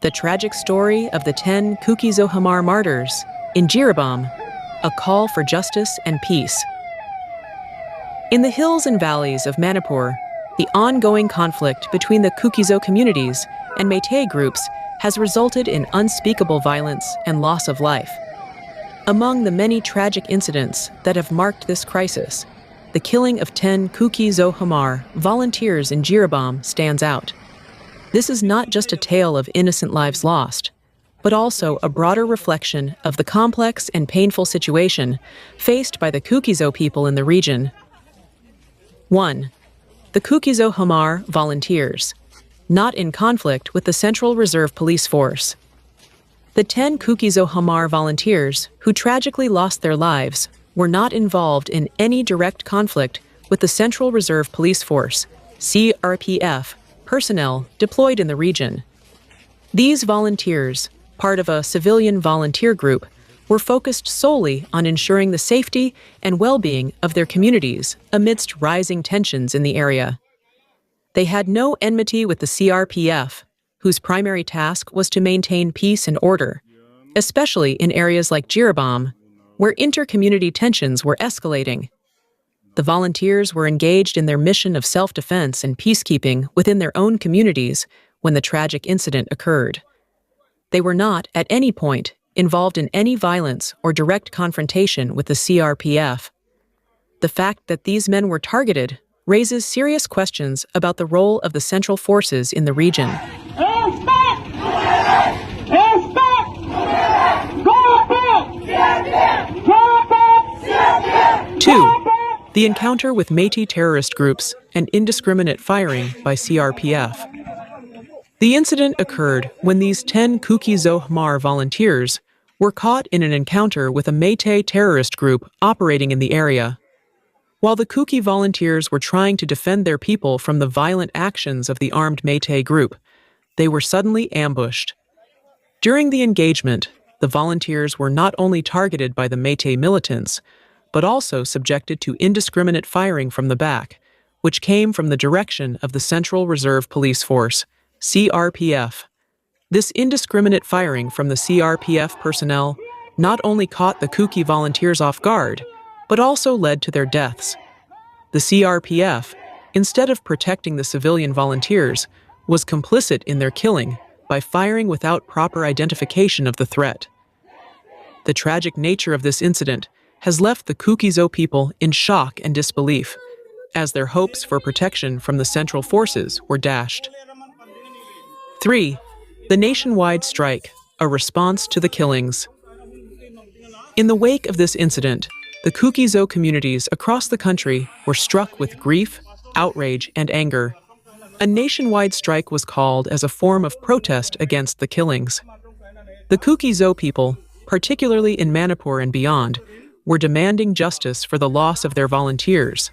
The tragic story of the 10 Kuki-Hamar martyrs in Jiribam, a call for justice and peace. In the hills and valleys of Manipur, the ongoing conflict between the Kuki communities and Meitei groups has resulted in unspeakable violence and loss of life. Among the many tragic incidents that have marked this crisis, the killing of 10 Kuki-Hamar volunteers in Jiribam stands out. This is not just a tale of innocent lives lost, but also a broader reflection of the complex and painful situation faced by the Kuki people in the region. 1. The Kuki-Hamar volunteers, not in conflict with the Central Reserve Police Force. The 10 Kuki-Hamar volunteers who tragically lost their lives were not involved in any direct conflict with the Central Reserve Police Force, CRPF, personnel deployed in the region. These volunteers, part of a civilian volunteer group, were focused solely on ensuring the safety and well-being of their communities amidst rising tensions in the area. They had no enmity with the CRPF, whose primary task was to maintain peace and order, especially in areas like Jiribam, where inter-community tensions were escalating. The volunteers were engaged in their mission of self-defense and peacekeeping within their own communities when the tragic incident occurred. They were not, at any point, involved in any violence or direct confrontation with the CRPF. The fact that these men were targeted raises serious questions about the role of the Central Forces in the region. 2. The encounter with Meitei terrorist groups and indiscriminate firing by CRPF. The incident occurred when these 10 Kuki-Hamar volunteers were caught in an encounter with a Meitei terrorist group operating in the area. While the Kuki volunteers were trying to defend their people from the violent actions of the armed Meitei group, they were suddenly ambushed. During the engagement, the volunteers were not only targeted by the Meitei militants, but also subjected to indiscriminate firing from the back, which came from the direction of the Central Reserve Police Force, CRPF. This indiscriminate firing from the CRPF personnel not only caught the Kuki volunteers off guard, but also led to their deaths. The CRPF, instead of protecting the civilian volunteers, was complicit in their killing by firing without proper identification of the threat. The tragic nature of this incident has left the Kuki people in shock and disbelief, as their hopes for protection from the Central Forces were dashed. 3. The nationwide strike, a response to the killings. In the wake of this incident, the Kuki communities across the country were struck with grief, outrage, and anger. A nationwide strike was called as a form of protest against the killings. The Kuki people, particularly in Manipur and beyond, were demanding justice for the loss of their volunteers.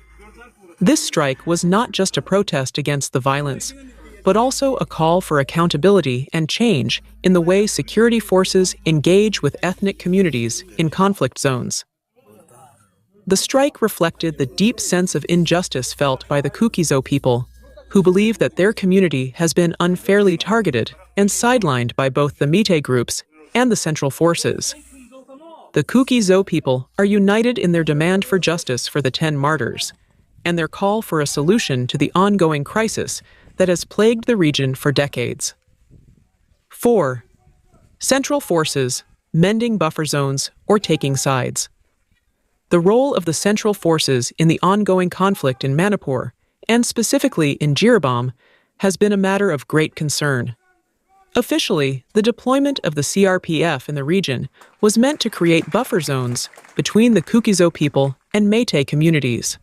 This strike was not just a protest against the violence, but also a call for accountability and change in the way security forces engage with ethnic communities in conflict zones. The strike reflected the deep sense of injustice felt by the Kuki people, who believe that their community has been unfairly targeted and sidelined by both the Meitei groups and the Central Forces. The Kuki people are united in their demand for justice for the 10 martyrs, and their call for a solution to the ongoing crisis that has plagued the region for decades. 4. Central Forces, mending buffer zones or taking sides. The role of the Central Forces in the ongoing conflict in Manipur, and specifically in Jiribam, has been a matter of great concern. Officially, the deployment of the CRPF in the region was meant to create buffer zones between the Kuki people and Meitei communities.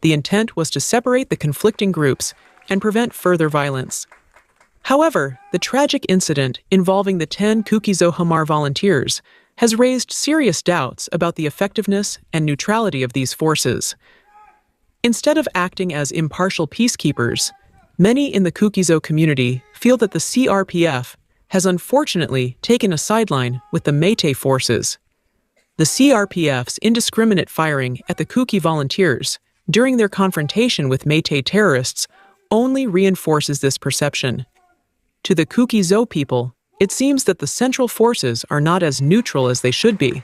The intent was to separate the conflicting groups and prevent further violence. However, the tragic incident involving the 10 Kuki-Hamar volunteers has raised serious doubts about the effectiveness and neutrality of these forces. Instead of acting as impartial peacekeepers, many in the Kuki community feel that the CRPF has unfortunately taken a sideline with the Meitei forces. The CRPF's indiscriminate firing at the Kuki volunteers during their confrontation with Meitei terrorists only reinforces this perception. To the Kuki-Zo people, it seems that the central forces are not as neutral as they should be,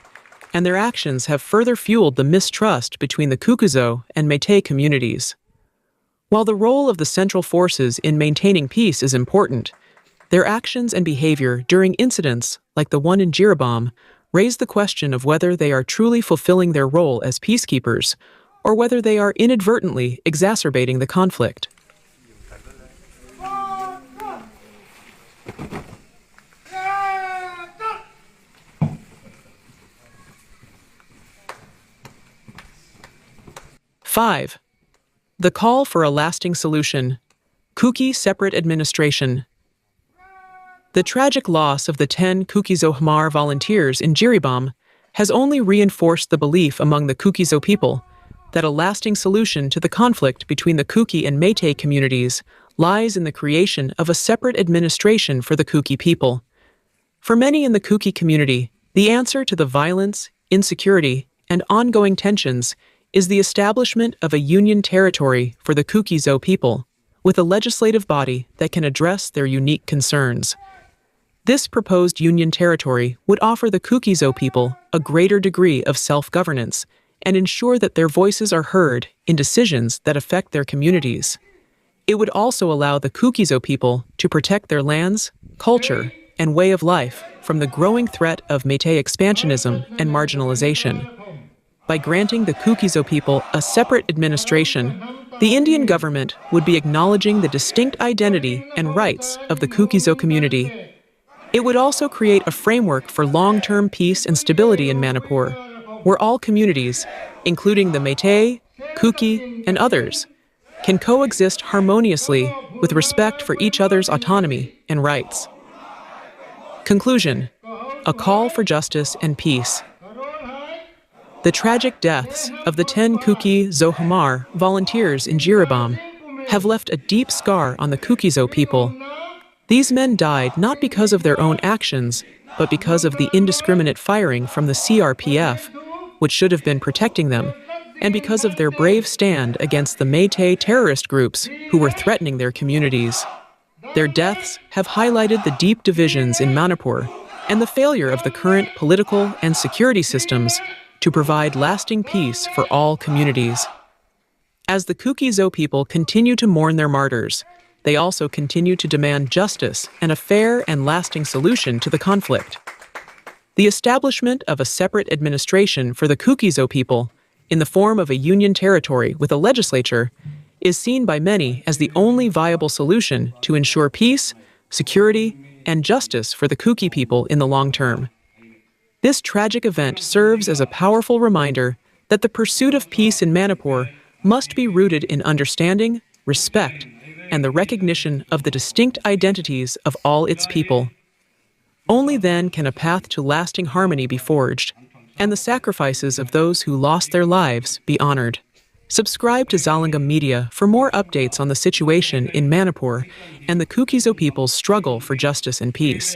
and their actions have further fueled the mistrust between the Kuki-Zo and Métis communities. While the role of the central forces in maintaining peace is important, their actions and behavior during incidents like the one in Jiribam raise the question of whether they are truly fulfilling their role as peacekeepers or whether they are inadvertently exacerbating the conflict. Five, the call for a lasting solution. Kuki separate administration. The tragic loss of the 10 Kuki-Zo Hmar volunteers in Jiribam has only reinforced the belief among the Kuki-Zo people that a lasting solution to the conflict between the Kuki and Métis communities lies in the creation of a separate administration for the Kuki people. For many in the Kuki community, the answer to the violence, insecurity, and ongoing tensions is the establishment of a union territory for the Kuki-Zo people, with a legislative body that can address their unique concerns. This proposed union territory would offer the Kuki-Zo people a greater degree of self-governance and ensure that their voices are heard in decisions that affect their communities. It would also allow the Kuki-Zo people to protect their lands, culture, and way of life from the growing threat of Métis expansionism and marginalization. By granting the Kuki-Zo people a separate administration, the Indian government would be acknowledging the distinct identity and rights of the Kuki-Zo community. It would also create a framework for long-term peace and stability in Manipur, where all communities, including the Métis, Kuki, and others, can coexist harmoniously with respect for each other's autonomy and rights. Conclusion: a call for justice and peace. The tragic deaths of the 10 Kuki-Zo Hmar volunteers in Jiribam have left a deep scar on the Kuki-Zo people. These men died not because of their own actions, but because of the indiscriminate firing from the CRPF, which should have been protecting them, and because of their brave stand against the Métis terrorist groups who were threatening their communities. Their deaths have highlighted the deep divisions in Manipur and the failure of the current political and security systems to provide lasting peace for all communities. As the Kuki-Zo people continue to mourn their martyrs, they also continue to demand justice and a fair and lasting solution to the conflict. The establishment of a separate administration for the Kuki-Zo people, in the form of a union territory with a legislature, is seen by many as the only viable solution to ensure peace, security, and justice for the Kuki people in the long term. This tragic event serves as a powerful reminder that the pursuit of peace in Manipur must be rooted in understanding, respect, and the recognition of the distinct identities of all its people. Only then can a path to lasting harmony be forged, and the sacrifices of those who lost their lives be honored. Subscribe to Zalingam Media for more updates on the situation in Manipur and the Kuki-Zo people's struggle for justice and peace.